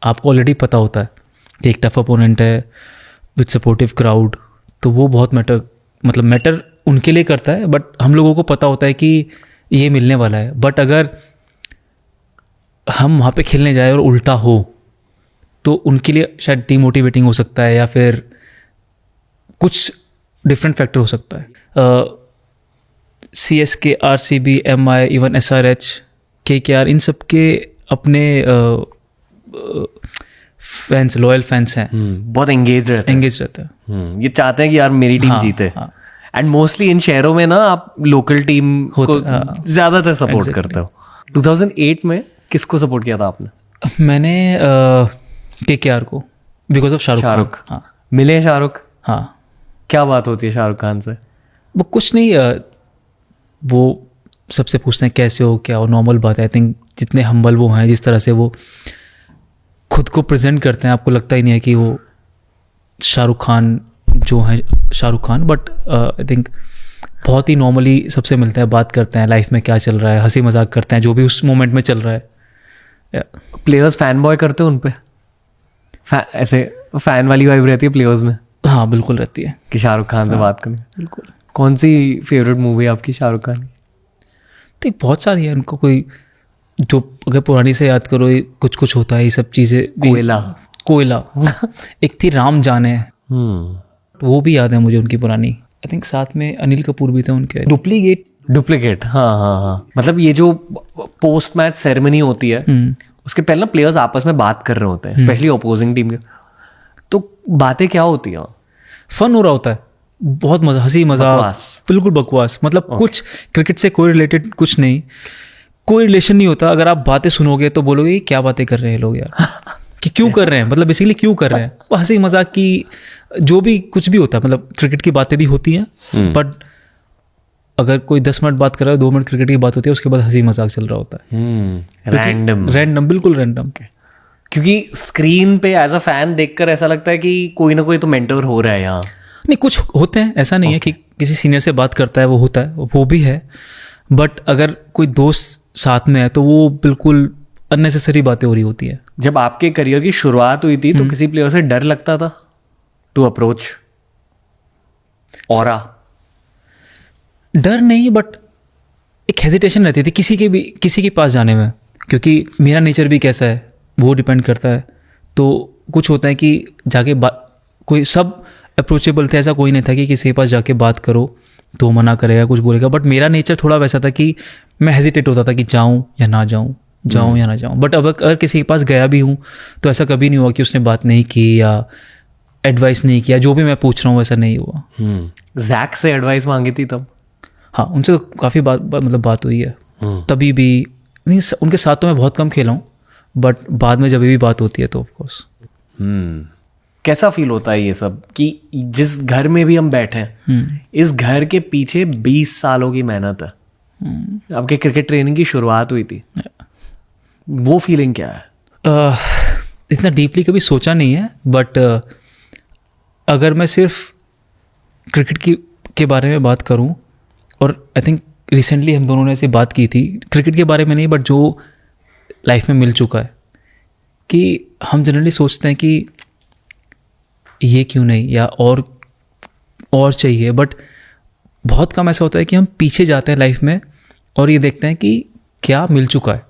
आपको ऑलरेडी पता होता है कि एक टफ अपोनेंट है विद सपोर्टिव क्राउड, तो वो बहुत मैटर उनके लिए करता है, बट हम लोगों को पता होता है कि ये मिलने वाला है। बट अगर हम वहाँ पे खेलने जाए और उल्टा हो तो उनके लिए शायद डीमोटिवेटिंग हो सकता है, या फिर कुछ डिफरेंट फैक्टर हो सकता है। CSK, RCB, MI, even SRH, KKR, इन सब के अपने फैंस, लॉयल फैंस हैं, बहुत एंगेज रहते हैं। ये चाहते हैं कि यार मेरी टीम जीते। एंड मोस्टली इन शहरों में ना आप लोकल टीम को ज्यादातर सपोर्ट करते हो। 2008 में किसको सपोर्ट किया था आपने? मैंने KKR को, बिकॉज ऑफ शाहरुख। हाँ, मिले शाहरुख? हाँ। क्या बात होती है शाहरुख खान से? वो कुछ नहीं, वो सबसे पूछते हैं कैसे हो, क्या हो, नॉर्मल बात है। आई थिंक जितने हम्बल वो हैं, जिस तरह से वो खुद को प्रेजेंट करते हैं, आपको लगता ही नहीं है कि वो शाहरुख खान जो है Shahrukh Khan, but I think बहुत ही नॉर्मली सबसे मिलते हैं, बात करते हैं लाइफ में क्या चल रहा है, हंसी मजाक करते हैं जो भी उस मोमेंट में चल रहा है। प्लेयर्स फैन बॉय करते हो उन पे? ऐसे फैन वाली वाइब रहती है प्लेयर्स में? हाँ, बिल्कुल रहती है कि शाहरुख खान से बात करें। बिल्कुल। कौन सी फेवरेट मूवी आपकी शाहरुख खान की? तो बहुत सारी है उनको, कोई जो अगर पुरानी से याद करो, कुछ कुछ होता है, ये सब चीज़ें। कोयला एक थी राम जाने, वो भी याद है मुझे उनकी पुरानी। आई थिंक साथ में अनिल कपूर भी थे उनके। डुप्लीकेट। हाँ। मतलब ये जो पोस्ट मैच सेरेमनी होती है उसके पहले ना प्लेयर्स आपस में बात कर रहे होते हैं, स्पेशली अपोजिंग टीम के। तो बातें क्या होती हैं? फन हो रहा होता है, बहुत मजा, हंसी मजाक, बिल्कुल बकवास। मतलब कुछ क्रिकेट से कोई रिलेटेड कुछ नहीं, कोई रिलेशन नहीं होता। अगर आप बातें सुनोगे तो बोलोगे क्या बातें कर रहे हैं लोग यार, कि क्यों कर रहे हैं, मतलब बेसिकली क्यों कर रहे हैं। वो हंसी मजाक की जो भी कुछ भी होता है, मतलब क्रिकेट की बातें भी होती हैं, बट अगर कोई 10 मिनट बात कर रहा है, 2 मिनट क्रिकेट की बात होती है, उसके बाद हंसी मजाक चल रहा होता है। रैंडम, बिल्कुल रैंडम। क्योंकि स्क्रीन पे एज अ फैन देखकर ऐसा लगता है कि कोई ना कोई तो मेंटर हो रहा है यहाँ। नहीं, कुछ होते हैं, ऐसा नहीं है कि किसी सीनियर से बात करता है, वो होता है, वो भी है। बट अगर कोई दोस्त साथ में है तो वो बिल्कुल अननेसेसरी बातें हो रही होती है। जब आपके करियर की शुरुआत हुई थी तो किसी प्लेयर से डर लगता था टू अप्रोच? ऑरा? डर नहीं, बट एक हेजिटेशन रहती थी किसी के पास जाने में, क्योंकि मेरा नेचर भी कैसा है वो डिपेंड करता है। तो कुछ होता है कि जाके कोई सब अप्रोचेबल थे, ऐसा कोई नहीं था कि किसी के पास जाके बात करो तो मना करेगा, कुछ बोलेगा। बट मेरा नेचर थोड़ा वैसा था कि मैं हेजिटेट होता था कि जाऊँ या ना जाऊँ, जाऊँ या ना जाऊँ। बट अब अगर किसी के पास गया भी हूँ तो ऐसा कभी नहीं हुआ कि उसने बात नहीं की या एडवाइस नहीं किया। जो भी मैं पूछ रहा हूँ वैसा नहीं हुआ। जैक से एडवाइस मांगी थी तब? हाँ, उनसे तो काफ़ी बात हुई है। तभी भी नहीं, उनके साथ तो मैं बहुत कम खेला हूँ, बट बाद में जब भी बात होती है तो ऑफकोर्स। कैसा फील होता है ये सब कि जिस घर में भी हम बैठे हैं, इस घर के पीछे 20 सालों की मेहनत है। आपके क्रिकेट ट्रेनिंग की शुरुआत हुई थी, वो फीलिंग क्या है? इतना डीपली कभी सोचा नहीं है, बट अगर मैं सिर्फ क्रिकेट के बारे में बात करूं, और आई थिंक रिसेंटली हम दोनों ने ऐसी बात की थी, क्रिकेट के बारे में नहीं, बट जो लाइफ में मिल चुका है, कि हम जनरली सोचते हैं कि ये क्यों नहीं, या और चाहिए। बट बहुत कम ऐसा होता है कि हम पीछे जाते हैं लाइफ में और ये देखते हैं कि क्या मिल चुका है।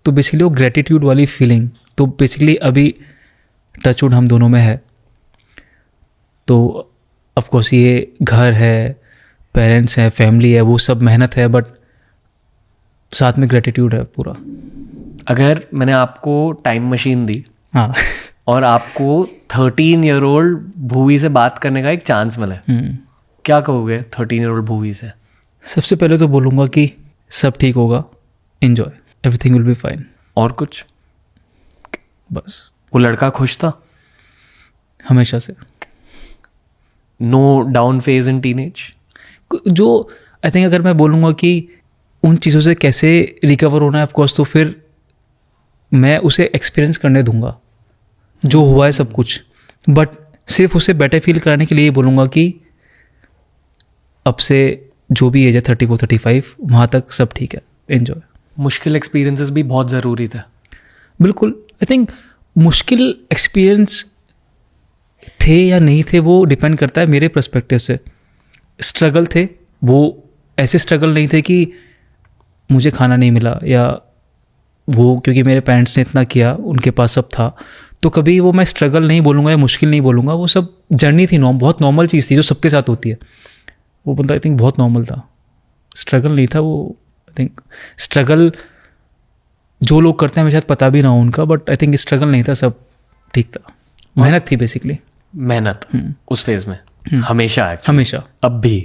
तो बेसिकली वो ग्रेटिट्यूड वाली फीलिंग, तो बेसिकली अभी टचवुड हम दोनों में है। तो ऑफकोर्स ये घर है, पेरेंट्स हैं, फैमिली है, वो सब मेहनत है, बट साथ में ग्रेटिट्यूड है पूरा। अगर मैंने आपको टाइम मशीन दी, हाँ, और आपको 13-year-old भूवी से बात करने का एक चांस मिला, क्या कहोगे 13-year-old भूवी से? सबसे पहले तो बोलूँगा कि सब ठीक होगा, enjoy, everything will be fine. और कुछ? बस। वो लड़का खुश था हमेशा से? No down phase in teenage? जो आई थिंक अगर मैं बोलूँगा कि उन चीज़ों से कैसे रिकवर होना है, ऑफकोर्स, तो फिर मैं उसे एक्सपीरियंस करने दूंगा जो हुआ है सब कुछ। बट सिर्फ उसे बेटर फील कराने के लिए बोलूँगा कि अब से जो भी एज है 34-35, वहाँ तक सब ठीक है, एंजॉय। मुश्किल एक्सपीरियंसेस भी बहुत ज़रूरी थे? बिल्कुल। आई थिंक मुश्किल एक्सपीरियंस थे या नहीं थे वो डिपेंड करता है मेरे पर्सपेक्टिव से। स्ट्रगल थे, वो ऐसे स्ट्रगल नहीं थे कि मुझे खाना नहीं मिला या वो क्योंकि मेरे पेरेंट्स ने इतना किया, उनके पास सब था, तो कभी वो मैं स्ट्रगल नहीं बोलूँगा या मुश्किल नहीं बोलूँगा। वो सब जर्नी थी, बहुत नॉर्मल चीज़ थी जो सबके साथ होती है। वो बंदा आई थिंक बहुत नॉर्मल था, स्ट्रगल नहीं था वो। आई थिंक स्ट्रगल जो लोग करते हैं हमें शायद पता भी ना हो उनका, बट आई थिंक स्ट्रगल नहीं था, सब ठीक था। मेहनत थी बेसिकली। मेहनत उस फेज में हमेशा है, हमेशा, अब भी।